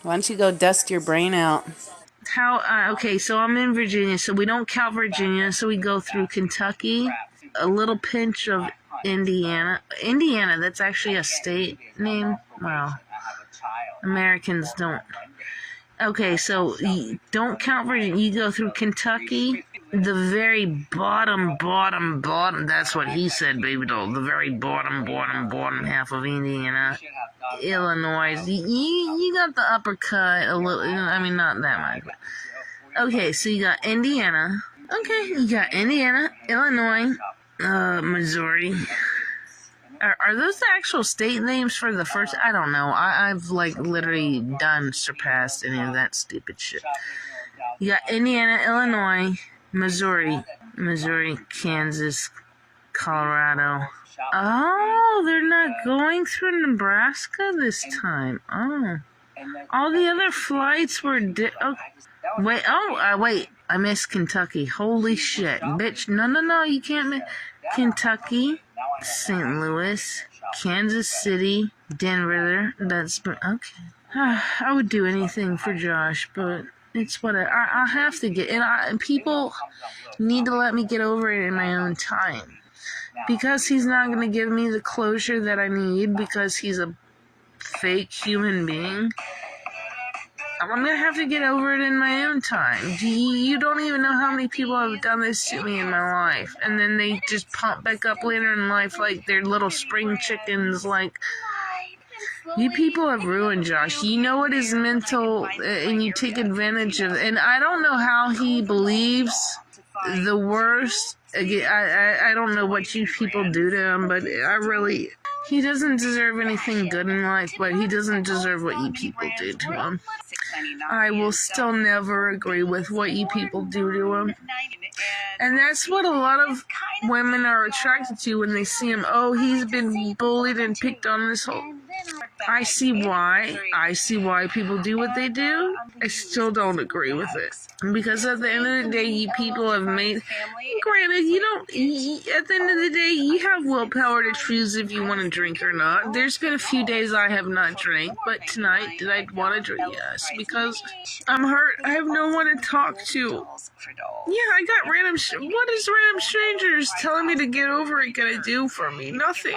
Why don't you go dust your brain out? Okay, so I'm in Virginia, so we don't count Virginia, so we go through Kentucky, a little pinch of Indiana. Indiana, that's actually a state name. Wow. Americans don't. Okay, so you don't count Virginia. You go through Kentucky, the very bottom, that's what he said, baby doll. The very bottom half of Indiana. Illinois. You got the uppercut a little. I mean, not that much. Okay, so you got Indiana. Okay, you got Indiana, Illinois, Missouri. Are those the actual state names for the first? I don't know. I've like literally surpassed any of that stupid shit. You got Indiana, Illinois, Missouri, Kansas, Colorado. Oh, they're not going through Nebraska this time. Oh, all the other flights were. Wait. I missed Kentucky. Holy shit, bitch! No, you can't. Kentucky, St. Louis, Kansas City, Denver. That's okay. I would do anything for Josh, but it's what I have to get. And people need to let me get over it in my own time. Because he's not going to give me the closure that I need because he's a fake human being, I'm going to have to get over it in my own time. You don't even know how many people have done this to me in my life. And then they just pop back up later in life like they're little spring chickens. Like, you people have ruined Josh. You know what is mental, and you take advantage of it. And I don't know how he believes the worst. Again, I don't know what you people do to him, but he doesn't deserve anything good in life, but he doesn't deserve what you people do to him. I will still never agree with what you people do to him. And that's what a lot of women are attracted to when they see him. Oh, he's been bullied and picked on this whole... I see why people do what they do. I still don't agree with it. Because at the end of the day, you people have made... Granted, at the end of the day, you have willpower to choose if you want to drink or not. There's been a few days I have not drank, but tonight, did I want to drink? Yes, because I'm hurt. I have no one to talk to. Yeah, I got what is random strangers telling me to get over it gonna do for me? Nothing.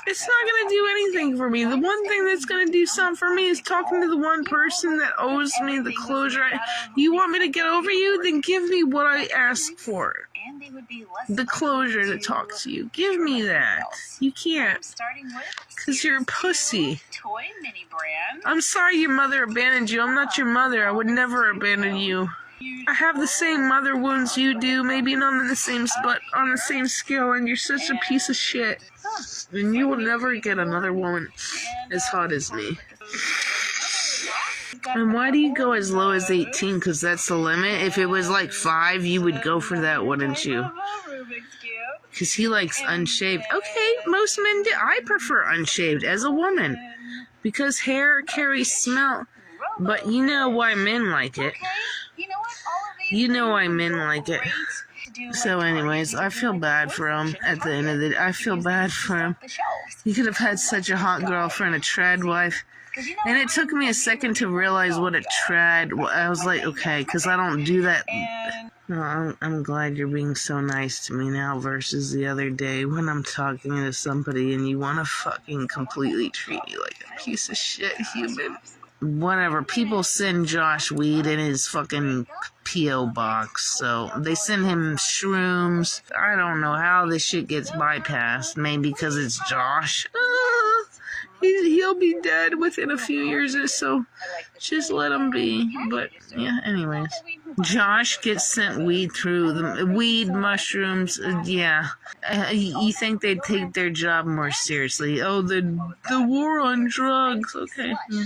It's not gonna do anything for me. The one thing that's gonna do something for me is talking to the one person that owes me the closure. You want me to get over you? Then give me what I asked for. The closure to talk to you. Give me that. You can't. Because you're a pussy. I'm sorry your mother abandoned you. I'm not your mother. I would never abandon you. I have the same mother wounds you do, maybe not on the same, but on the same scale, and you're such a piece of shit. And you will never get another woman as hot as me. And why do you go as low as 18? Because that's the limit. If it was like 5, you would go for that, wouldn't you? Because he likes unshaved. Okay, most men do. I prefer unshaved as a woman. Because hair carries smell. But you know why men like it. You know why men like it. So anyways, I feel bad for him at the end of the day. I feel bad for him. He could have had such a hot girlfriend, a trad wife. And it took me a second to realize what a trad was. I was like, okay, because I don't do that. No, I'm glad you're being so nice to me now versus the other day when I'm talking to somebody and you want to fucking completely treat me like a piece of shit human. Whatever, people send Josh weed in his fucking P.O. box, so they send him shrooms. I don't know how this shit gets bypassed. Maybe because it's Josh. He'll be dead within a few years or so. Just let him be. But, yeah, anyways. Josh gets sent weed through the weed, mushrooms, yeah. You think they'd take their job more seriously. Oh, the war on drugs. Okay, yeah.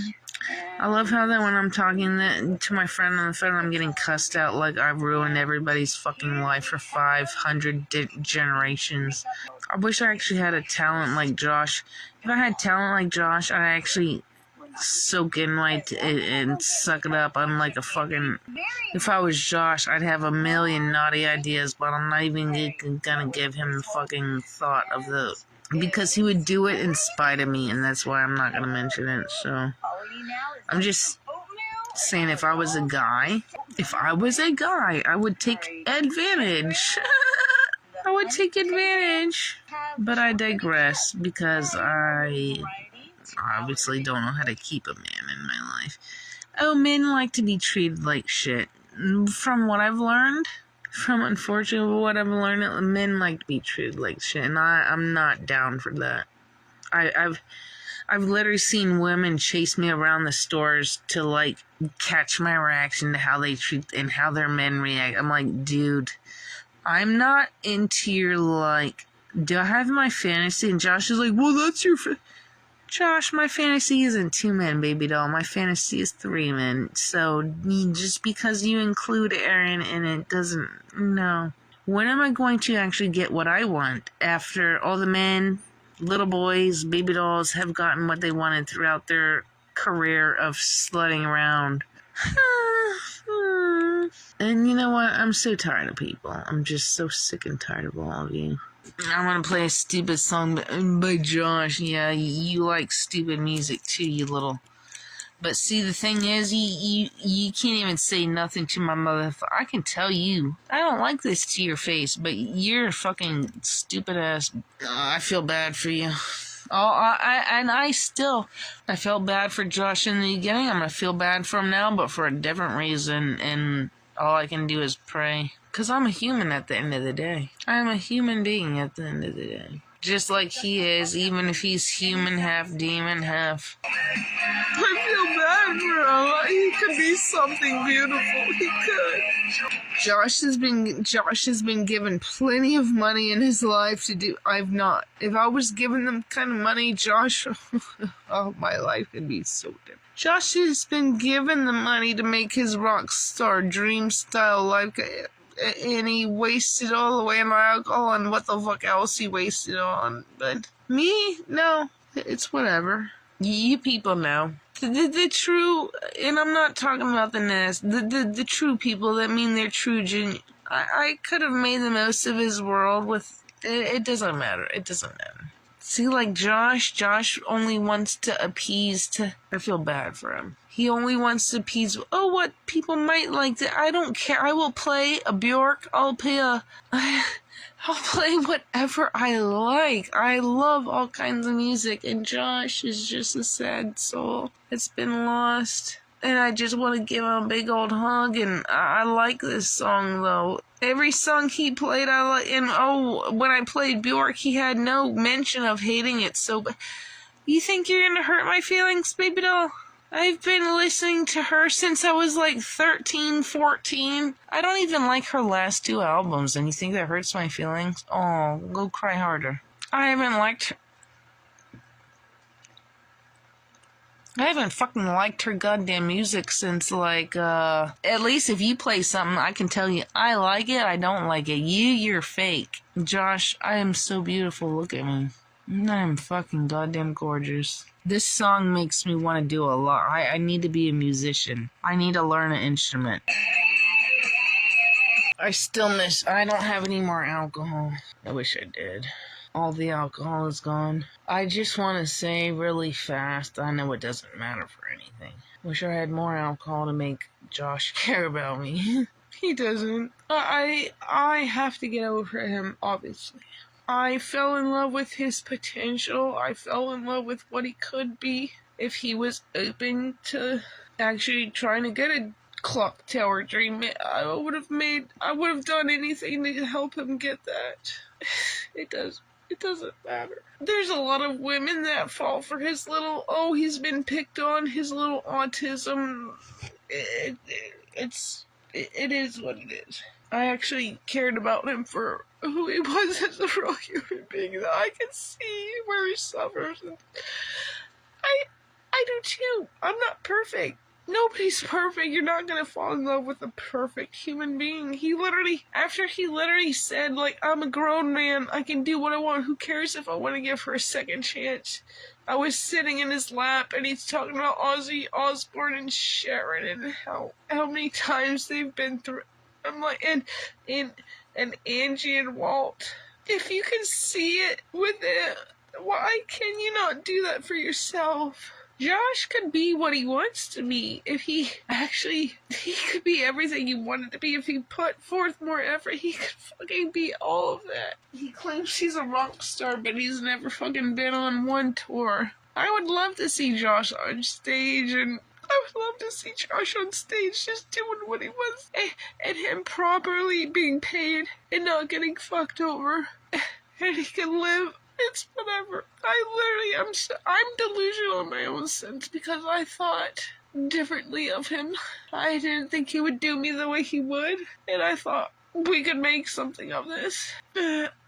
I love how that when I'm talking to my friend on the phone, I'm getting cussed out like I've ruined everybody's fucking life for 500 generations. I wish I actually had a talent like Josh. If I had talent like Josh, I'd actually soak in and suck it up. I'm like a fucking... If I was Josh, I'd have a million naughty ideas, but I'm not even gonna give him the fucking thought of the... Because he would do it in spite of me, and that's why I'm not gonna mention it, so... I'm just saying if I was a guy, I would take advantage. I would take advantage. But I digress because I obviously don't know how to keep a man in my life. Oh, men like to be treated like shit. From what I've learned, men like to be treated like shit, and I'm not down for that. I've literally seen women chase me around the stores to like catch my reaction to how they treat and how their men react. I'm like, dude, I'm not into your like. Do I have my fantasy? And Josh is like, well, that's your. Josh, my fantasy isn't 2 men, baby doll. My fantasy is 3 men. So just because you include Aaron in it doesn't. No. When am I going to actually get what I want after all the men, little boys, baby dolls have gotten what they wanted throughout their career of slutting around? And you know what? I'm so tired of people. I'm just so sick and tired of all of you. I want to play a stupid song by Josh. Yeah, you like stupid music too, you little. But see, the thing is, you can't even say nothing to my mother. I can tell you, I don't like this to your face, but you're a fucking stupid ass. I feel bad for you. I felt bad for Josh in the beginning. I'm gonna feel bad for him now, but for a different reason. And all I can do is pray. Because I'm a human at the end of the day. I'm a human being at the end of the day. Just like he is, even if he's human, half demon, half... I feel bad for him. He could be something beautiful. He could. Josh has been given plenty of money in his life to do. I've not. If I was given them kind of money, Josh, oh, my life would be so different. Josh has been given the money to make his rock star dream style life, and he wasted all the way on alcohol and what the fuck else he wasted on. But me, no, it's whatever. You people know. The true, and I'm not talking about the nest, the true people that mean they're true genuine. I could have made the most of his world with, it doesn't matter. It doesn't matter. See, like Josh only wants to appease I feel bad for him. He only wants to appease, what people might like to, I don't care. I will play a Bjork, I'll play whatever I like. I love all kinds of music, and Josh is just a sad soul that's been lost. And I just want to give him a big old hug, and I like this song, though. Every song he played, I like, and when I played Bjork, he had no mention of hating it, so... You think you're gonna hurt my feelings, baby doll? I've been listening to her since I was like 13, 14. I don't even like her last 2 albums, and you think that hurts my feelings? Oh, go cry harder. I haven't fucking liked her goddamn music since, like, at least if you play something, I can tell you, I like it, I don't like it. You're fake. Josh, I am so beautiful, look at me. I'm fucking goddamn gorgeous. This song makes me want to do a lot. I need to be a musician. I need to learn an instrument. I don't have any more alcohol. I wish I did. All the alcohol is gone. I just want to say really fast, I know it doesn't matter for anything. Wish I had more alcohol to make Josh care about me. He doesn't. I have to get over him, obviously. I fell in love with his potential. I fell in love with what he could be if he was open to actually trying to get a clock tower dream. I would have done anything to help him get that. It doesn't matter. There's a lot of women that fall for his little, he's been picked on, his little autism. It is what it is. I actually cared about him for who he was as a real human being, that I can see where he suffers. And I do too. I'm not perfect. Nobody's perfect. You're not gonna fall in love with a perfect human being. After he literally said, like, I'm a grown man, I can do what I want, who cares if I want to give her a second chance? I was sitting in his lap, and he's talking about Ozzy Osbourne and Sharon, and how many times they've been through. I'm like, and Angie and Walt. If you can see it with it, why can you not do that for yourself? Josh could be what he wants to be if he could be everything he wanted to be if he put forth more effort. He could fucking be all of that. He claims he's a rock star, but he's never fucking been on one tour. I would love to see Josh on stage, and I would love to see Josh on stage just doing what he wants, and him properly being paid and not getting fucked over, and he can live. It's whatever. I'm delusional in my own sense because I thought differently of him. I didn't think he would do me the way he would, and I thought we could make something of this.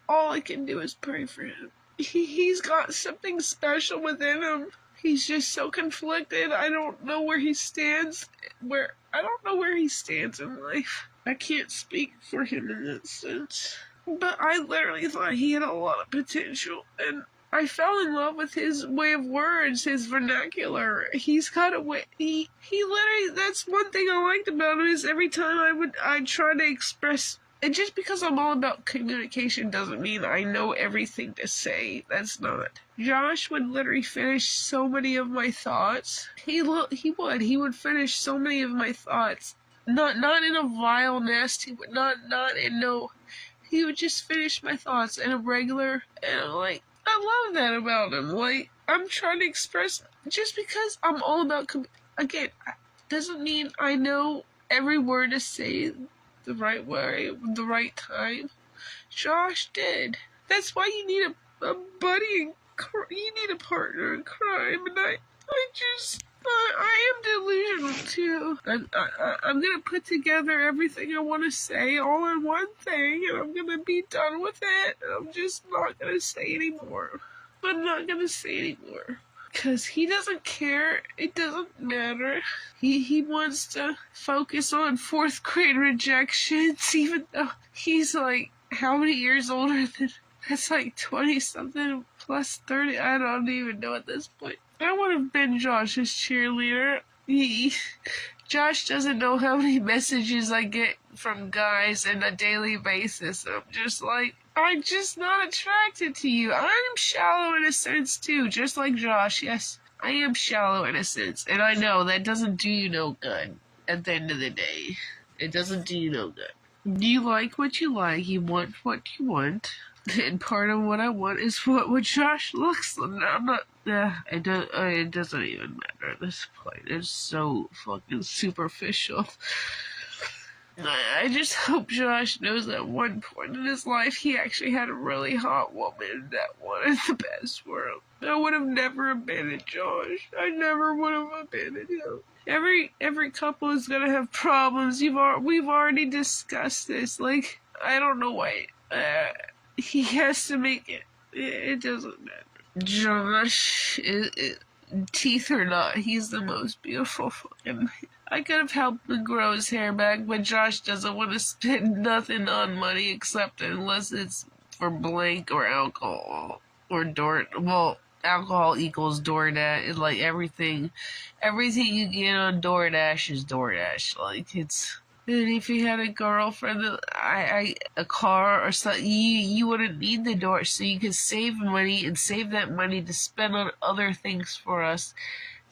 All I can do is pray for him. He's got something special within him. He's just so conflicted. I don't know where he stands. I don't know where he stands in life. I can't speak for him in that sense. But I literally thought he had a lot of potential, and I fell in love with his way of words, his vernacular. He's got a way. He literally. That's one thing I liked about him is every time I'd try to express. And just because I'm all about communication doesn't mean I know everything to say. That's not. Josh would literally finish so many of my thoughts. He would finish so many of my thoughts. Not in a vile, nasty. Not in no. He would just finish my thoughts in a regular, and I'm like, I love that about him. Like, I'm trying to express, just because I'm all about, again, doesn't mean I know every word to say the right way, the right time. Josh did. That's why you need a buddy, you need a partner in crime, and I am delusional too. I'm gonna put together everything I want to say all in one thing, and I'm gonna be done with it. I'm just not gonna say anymore. I'm not gonna say anymore. Because he doesn't care. It doesn't matter. He wants to focus on 4th grade rejections, even though he's like, how many years older than... That's like 20-something plus 30. I don't even know at this point. I would have been Josh's cheerleader. Josh doesn't know how many messages I get from guys on a daily basis. I'm just like, I'm just not attracted to you. I'm shallow in a sense too, just like Josh. Yes, I am shallow in a sense. And I know that doesn't do you no good at the end of the day. It doesn't do you no good. You like what you like. You want what you want. And part of what I want is what Josh looks like. I'm not... it doesn't even matter at this point. It's so fucking superficial. I just hope Josh knows that at one point in his life he actually had a really hot woman that wanted the best world. I would have never abandoned Josh. I never would have abandoned him. Every couple is gonna have problems. We've already discussed this. Like, I don't know why he has to make it. It doesn't matter. Josh, teeth or not, he's the most beautiful fucking... I could have helped him grow his hair back, but Josh doesn't want to spend nothing on money except unless it's for blank or alcohol or Well, alcohol equals DoorDash. Like, everything you get on DoorDash is DoorDash. Like, it's... And if you had a girlfriend, a car or something, you wouldn't need the door, so you could save money and save that money to spend on other things for us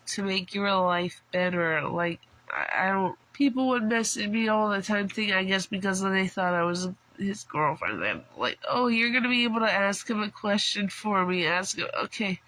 to make your life better. Like, I don't... People would message me all the time, I guess because they thought I was his girlfriend. They're like, oh, you're gonna be able to ask him a question for me. Ask him, okay.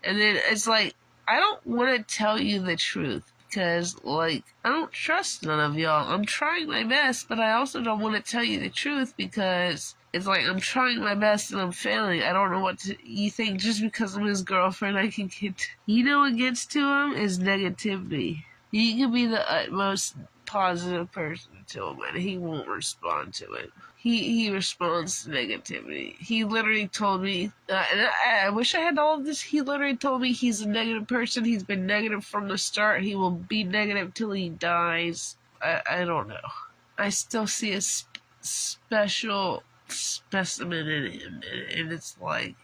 And then it's like, I don't want to tell you the truth. Because, like, I don't trust none of y'all. I'm trying my best, but I also don't want to tell you the truth because it's like I'm trying my best and I'm failing. I don't know what you think just because I'm his girlfriend I can get... You know what gets to him is negativity. You can be the utmost positive person to him and he won't respond to it. He responds to negativity. He literally told me, and I wish I had all of this, he literally told me he's a negative person. He's been negative from the start. He will be negative till he dies. I don't know. I still see a special specimen in him, and it's like,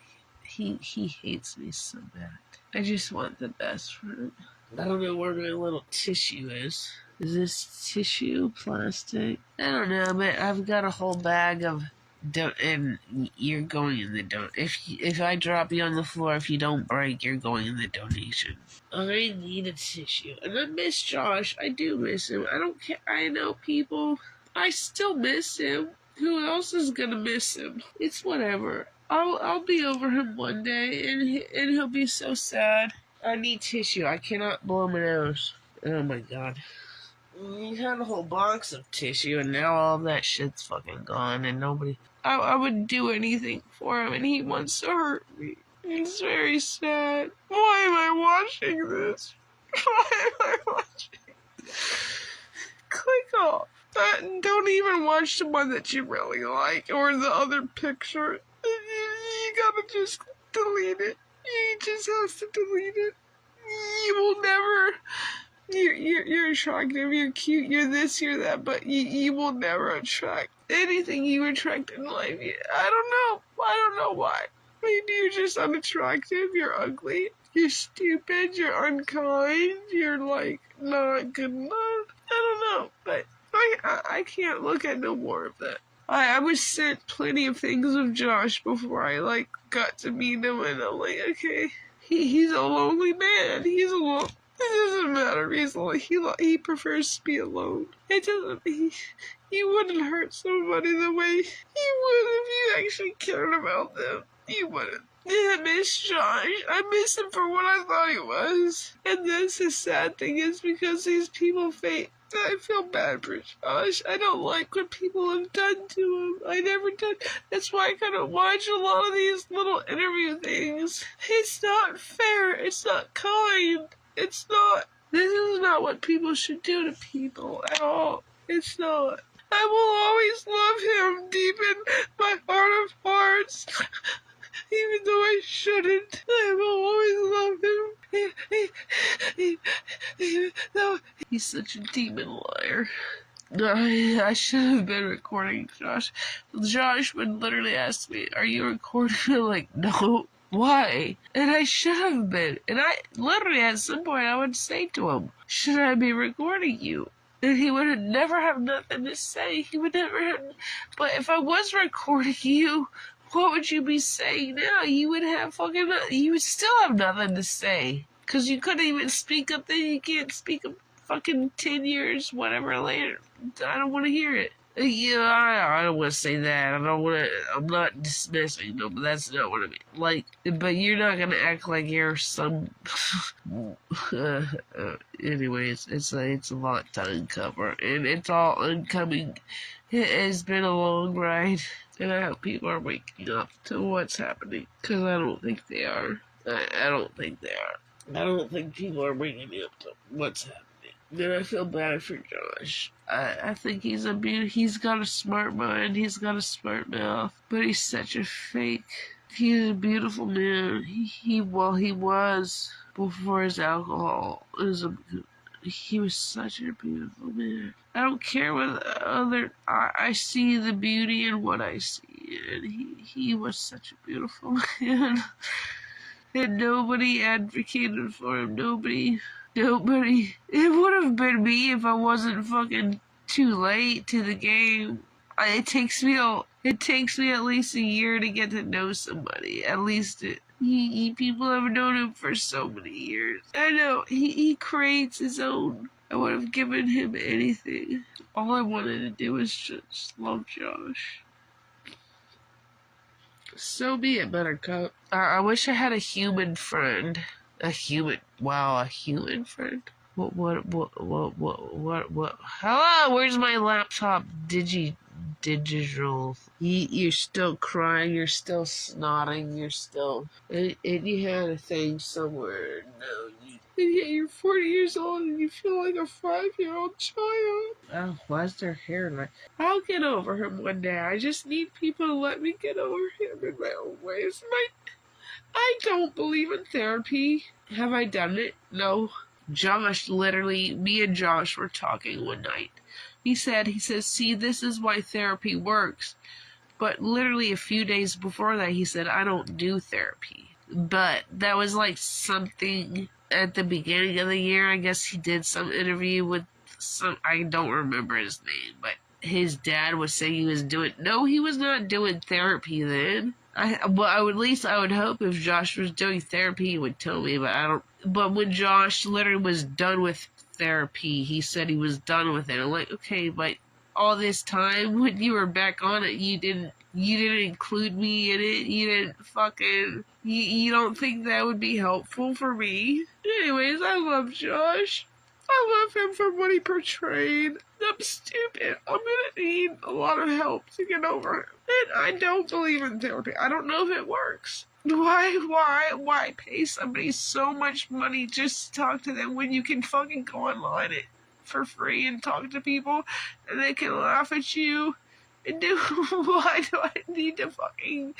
he hates me so bad. I just want the best for him. I don't know where my little tissue is. Is this tissue? Plastic? I don't know, but I've got a whole bag of Don't, and you're going in the if I drop you on the floor, if you don't break, you're going in the donation. I need a tissue. And I miss Josh. I do miss him. I don't care. I know people. I still miss him. Who else is gonna miss him? It's whatever. I'll be over him one day, and he'll be so sad. I need tissue. I cannot blow my nose. Oh my god. You had a whole box of tissue, and now all that shit's fucking gone, and nobody. I would do anything for him, and he wants to hurt me. It's very sad. Why am I watching this? Why am I watching? Click off. Don't even watch the one that you really like, or the other picture. You gotta just delete it. You just have to delete it. You will never. You're attractive, you're cute, you're this, you're that, but you will never attract anything you attract in life. I don't know why. Maybe you're just unattractive, you're ugly, you're stupid, you're unkind, you're like not good enough. I don't know, but I can't look at no more of that. I was sent plenty of things of Josh before I got to meet him, and I'm like, okay, he's a lonely man. He's alone. It doesn't matter. He prefers to be alone. It doesn't. He wouldn't hurt somebody the way he would if you actually cared about them. You wouldn't. I miss Josh. I miss him for what I thought he was. And that's the sad thing is because these people fake. I feel bad for Josh. I don't like what people have done to him. I never did. That's why I kind of watch a lot of these little interview things. It's not fair. It's not kind. It's not. This is not what people should do to people at all. It's not. I will always love him deep in my heart of hearts. Even though I shouldn't, I will always love him. Even though he's such a demon liar. I should have been recording Josh. Josh would literally ask me, "Are you recording?" I'm like, "No." Why? And I should have been. And I literally at some point I would say to him, "Should I be recording you?" And he would never have nothing to say. He would never have. But if I was recording you, what would you be saying now? You would have fucking. You would still have nothing to say. Because you couldn't even speak up then. You can't speak up fucking 10 years, whatever later. I don't want to hear it. Yeah, I don't want to say that. I'm not dismissing, no, but that's not what I mean. But you're not gonna act like you're some. Anyways, it's a lot to uncover, and it's all oncoming. It has been a long ride, and I hope people are waking up to what's happening, because I don't think they are. I don't think they are. I don't think people are waking up to what's happening. Then I feel bad for Josh. I think he's got a smart mind, he's got a smart mouth, but he's such a fake. He's a beautiful man. He was before his alcoholism. He was such a beautiful man. I don't care what I see the beauty in what I see, and he was such a beautiful man. And nobody advocated for him. Nobody. It would have been me if I wasn't fucking too late to the game. It takes me at least a year to get to know somebody. At least people have known him for so many years. I know he creates his own. I would have given him anything. All I wanted to do was just love Josh. So be it, Buttercup. I wish I had a human friend. A human friend? What? Hello, where's my laptop? Digital. You're still crying, you're still snotting, you're still. And you had a thing somewhere. No, and yet you're 40 years old and you feel like a 5-year-old child. Oh, why's their hair like? I'll get over him one day. I just need people to let me get over him in my own ways. I don't believe in therapy. Have I done it? No. Me and Josh were talking one night. He says, see, this is why therapy works. But literally a few days before that, he said, I don't do therapy. But that was like something at the beginning of the year. I guess he did some interview with I don't remember his name, but his dad was saying he was doing. No, he was not doing therapy then. At least I would hope if Josh was doing therapy, he would tell me. But I don't. But when Josh literally was done with therapy, he said he was done with it. I'm like, okay, but all this time when you were back on it, you didn't include me in it. You didn't fucking. You don't think that would be helpful for me? Anyways, I love Josh. I love him for what he portrayed. I'm stupid. I'm gonna need a lot of help to get over him. And I don't believe in therapy. I don't know if it works. Why pay somebody so much money just to talk to them when you can fucking go online for free and talk to people and they can laugh at you and do. Why do I need to fucking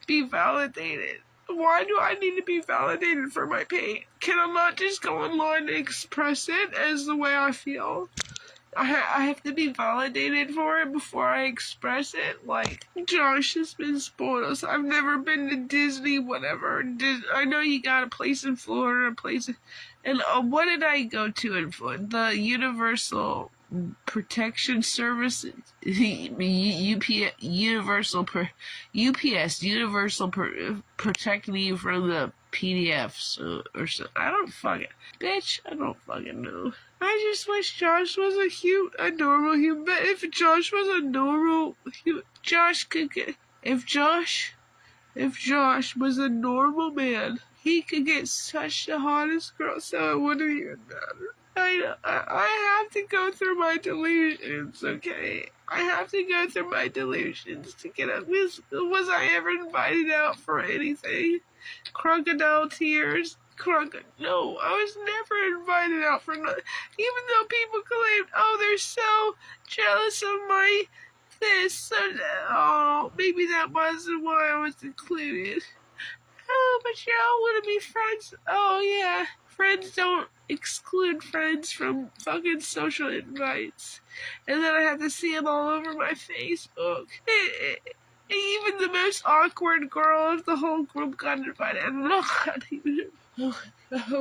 be validated? Why do I need to be validated for my pain? Can I not just go online and express it as the way I feel? I have to be validated for it before I express it. Like, Josh has been spoiled. I've never been to Disney, whatever. I know you got a place in Florida, and what did I go to in Florida? The Universal Protection Services, Universal protect me from the PDFs or so. I don't fucking, bitch. I don't fucking know. I just wish Josh was a normal human. But if Josh was a normal human, Josh could get. If Josh was a normal man, he could get such the hottest girl, so it wouldn't even matter. I have to go through my delusions, okay? I have to go through my delusions to get up. Was I ever invited out for anything? Crocodile tears? No, I was never invited out for nothing. Even though people claimed, oh, they're so jealous of my this, so oh, maybe that wasn't why I was included. Oh, but y'all want to be friends. Oh, yeah. Friends don't exclude friends from fucking social invites. And then I have to see them all over my Facebook. Even the most awkward girl of the whole group got invited. I'm not even. Oh,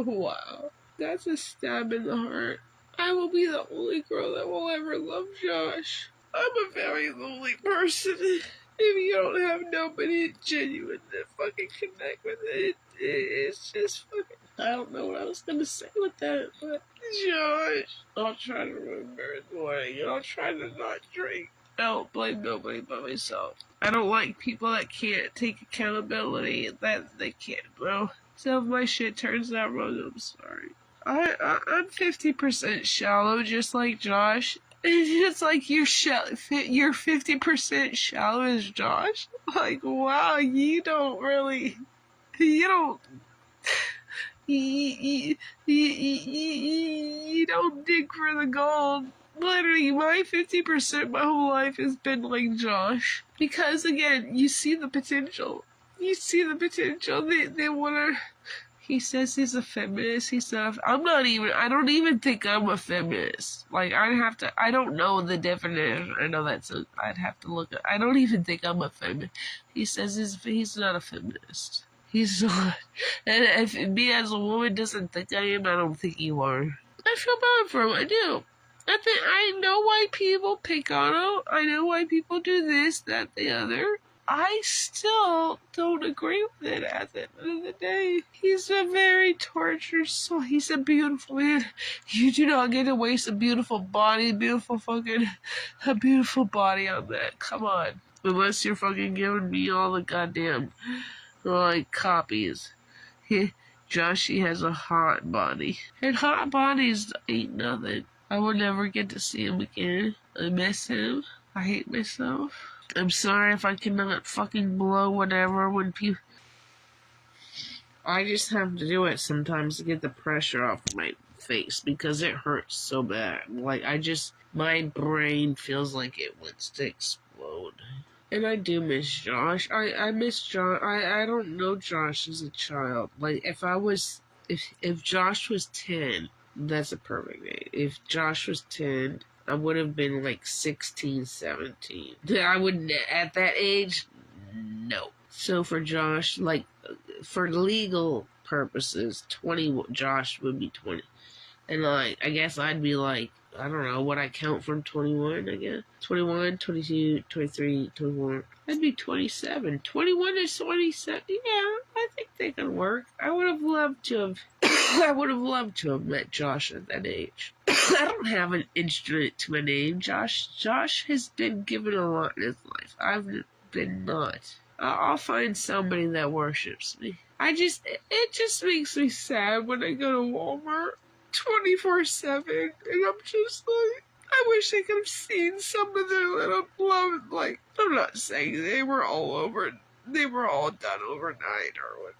wow. That's a stab in the heart. I will be the only girl that will ever love Josh. I'm a very lonely person. If you don't have nobody genuine to fucking connect with it, it's just fucking. I don't know what I was gonna say with that, but Josh, I'll try to remember in the morning, and I'll try to not drink. I don't blame nobody but myself. I don't like people that can't take accountability, that they can't, bro. So if my shit turns out wrong, I'm sorry. I'm 50% shallow, just like Josh. It's like you're 50% shallow as Josh. Like, wow, you don't dig for the gold. Literally, my 50% my whole life has been like Josh. Because again, you see the potential. They wanna. He says he's a feminist. He said, I don't even think I'm a feminist. Like, I don't know the definition. I know I'd have to look at, I don't even think I'm a feminist. He says he's not a feminist. He's not. And if me as a woman doesn't think I am, I don't think you are. I feel bad for him. I do. I know why people pick on him. I know why people do this, that, the other. I still don't agree with it at the end of the day. He's a very tortured soul. He's a beautiful man. You do not get to waste a beautiful body on that. Come on. Unless you're fucking giving me all the goddamn, like, copies. Joshy has a hot body. And hot bodies ain't nothing. I will never get to see him again. I miss him. I hate myself. I'm sorry if I cannot fucking blow whatever when people. I just have to do it sometimes to get the pressure off my face because it hurts so bad. Like, my brain feels like it wants to explode. And I do miss Josh. I miss Josh. I don't know Josh as a child. Like, if Josh was 10, that's a perfect age. If Josh was 10, I would have been like 16, 17. I wouldn't, at that age, no. So for Josh, like, for legal purposes, Josh would be 20. And like, I guess I'd be like I don't know what I count from 21, I guess. 21, 22, 23, 24. That'd be 27. 21 to 27. Yeah, I think they can work. I would have loved to have I would have loved to have met Josh at that age. I don't have an instrument to my name. Josh has been given a lot in his life. I've been not. I'll find somebody that worships me. It just makes me sad when I go to Walmart 24/7, and I'm just like, I wish I could have seen some of their little love. Like, I'm not saying they were all done overnight or what.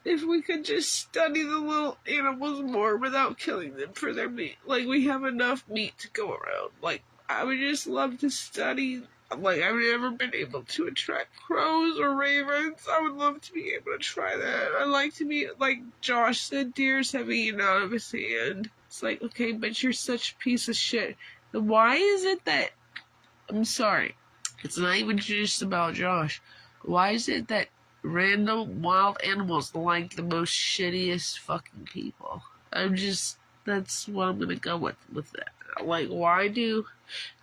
If we could just study the little animals more without killing them for their meat. Like, we have enough meat to go around. Like, I would just love to study. Like, I've never been able to attract crows or ravens. I would love to be able to try that. I like to be, like Josh said, deers have eaten out of his hand. It's like, okay, but you're such a piece of shit. Why is it that, I'm sorry, it's not even just about Josh. Why is it that random wild animals like the most shittiest fucking people? That's what I'm gonna go with that. Like, why do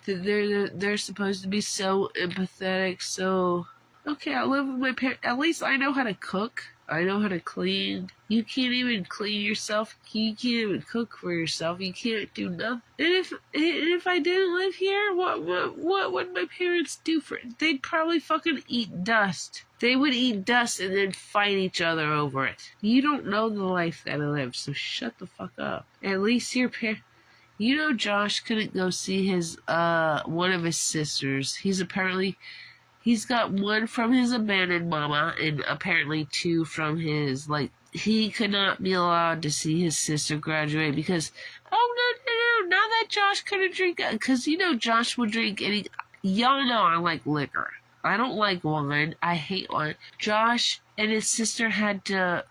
they're supposed to be so empathetic, so okay, I live with my parents. At least I know how to cook. I know how to clean. You can't even clean yourself. You can't even cook for yourself. You can't do nothing. And if I didn't live here, what would my parents do for it? They'd probably fucking eat dust. They would eat dust and then fight each other over it. You don't know the life that I live, so shut the fuck up. At least your parents. You know Josh couldn't go see his one of his sisters. He's got one from his abandoned mama and apparently two from his, like, he could not be allowed to see his sister graduate because, oh no, now that Josh couldn't drink, because you know Josh would drink any, y'all know I like liquor. I don't like wine. I hate wine. Josh and his sister had to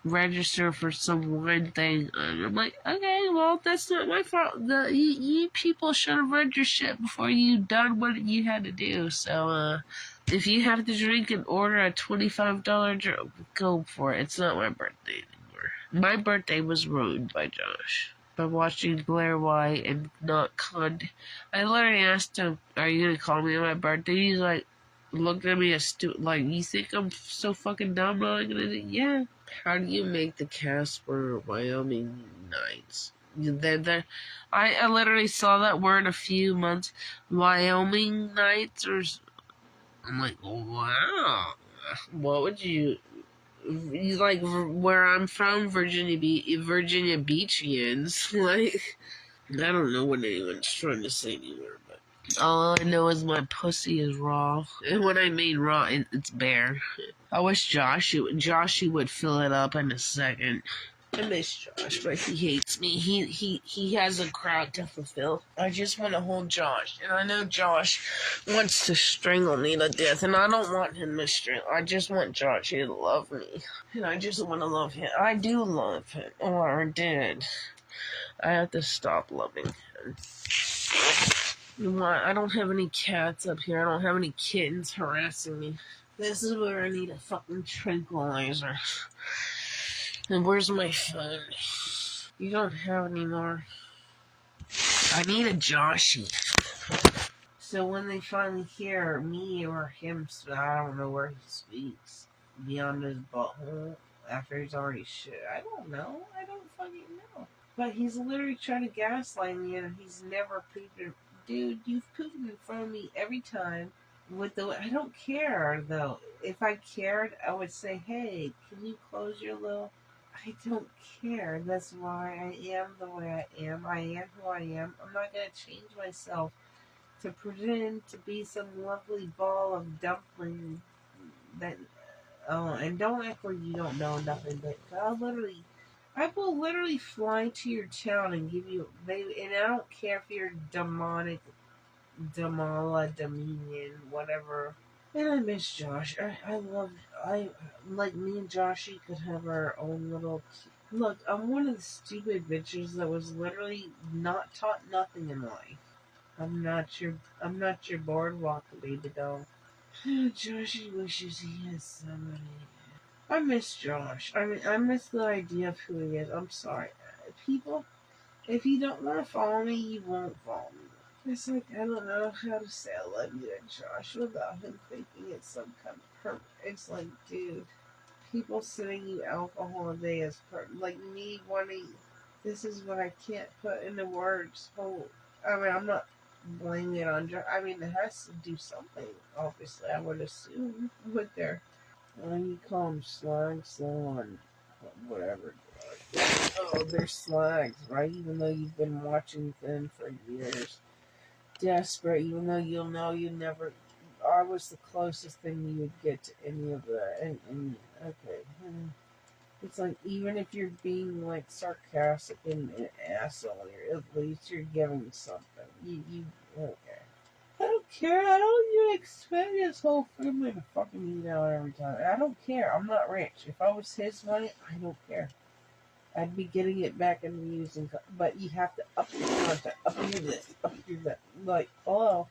register for some wine thing, and I'm like, okay, well, that's not my fault. You people should have read your shit before you done what you had to do. So, if you have to drink and order a $25 drink, go for it. It's not my birthday anymore. My birthday was ruined by Josh. By watching Blair White and not I literally asked him, are you gonna call me on my birthday? He's like, looked at me as like, you think I'm so fucking dumb? I'm gonna think, yeah. How do you make the Casper, Wyoming nights? I literally saw that word a few months. Wyoming nights, or I'm like, wow. What would you like? Where I'm from, Virginia Beachians. Like, I don't know what anyone's trying to say anymore, but all I know is my pussy is raw, and when I mean raw, it's bare. I wish Joshy would fill it up in a second. I miss Josh, but he hates me. He has a crowd to fulfill. I just want to hold Josh, and I know Josh wants to strangle me to death, and I don't want him to strangle. I just want Joshy to love me, and I just want to love him. I do love him, or I did. I have to stop loving him. You know what? I don't have any cats up here. I don't have any kittens harassing me. This is where I need a fucking tranquilizer. And where's my phone? You don't have any more. I need a Joshy. So when they finally hear me or him, I don't know where he speaks. Beyond his butthole. After he's already shit. I don't know. I don't fucking know. But he's literally trying to gaslight me, and he's never pooped. Dude, you've pooped in front of me every time. I don't care though. If I cared, I would say, "Hey, can you close your little?" I don't care. That's why I am the way I am. I am who I am. I'm not gonna change myself to pretend to be some lovely ball of dumpling that. Oh, and don't act like you don't know nothing. But I will literally fly to your town and give you. And I don't care if you're demonic, Damala, Dominion, whatever. And I miss Josh. Like me and Joshy could have our own little. Look, I'm one of the stupid bitches that was literally not taught nothing in life. I'm not your boardwalk baby doll. Joshy wishes he had somebody. I miss Josh. I mean, I miss the idea of who he is. I'm sorry. People, If you don't want to follow me, you won't follow me. It's like, I don't know how to say I love you to Josh without him thinking it's some kind of perk. It's like, dude, people sending you alcohol a day is like me wanting. This is what I can't put into words. I mean, I'm not blaming it on Josh. I mean, it has to do something. Obviously, I would assume with their. You call them slugs, or whatever. Oh, they're slugs, right? Even though you've been watching them for years. Desperate, even though you'll know you never. I was the closest thing you would get to any of that. And okay. It's like, even if you're being like sarcastic and an asshole, at least you're giving something. Okay. I don't care. I don't even expect his whole family to fucking eat out every time. I don't care. I'm not rich. If I was his money, I don't care. I'd be getting it back and using, but you have to up your content, up your this, up your that. Like, hello.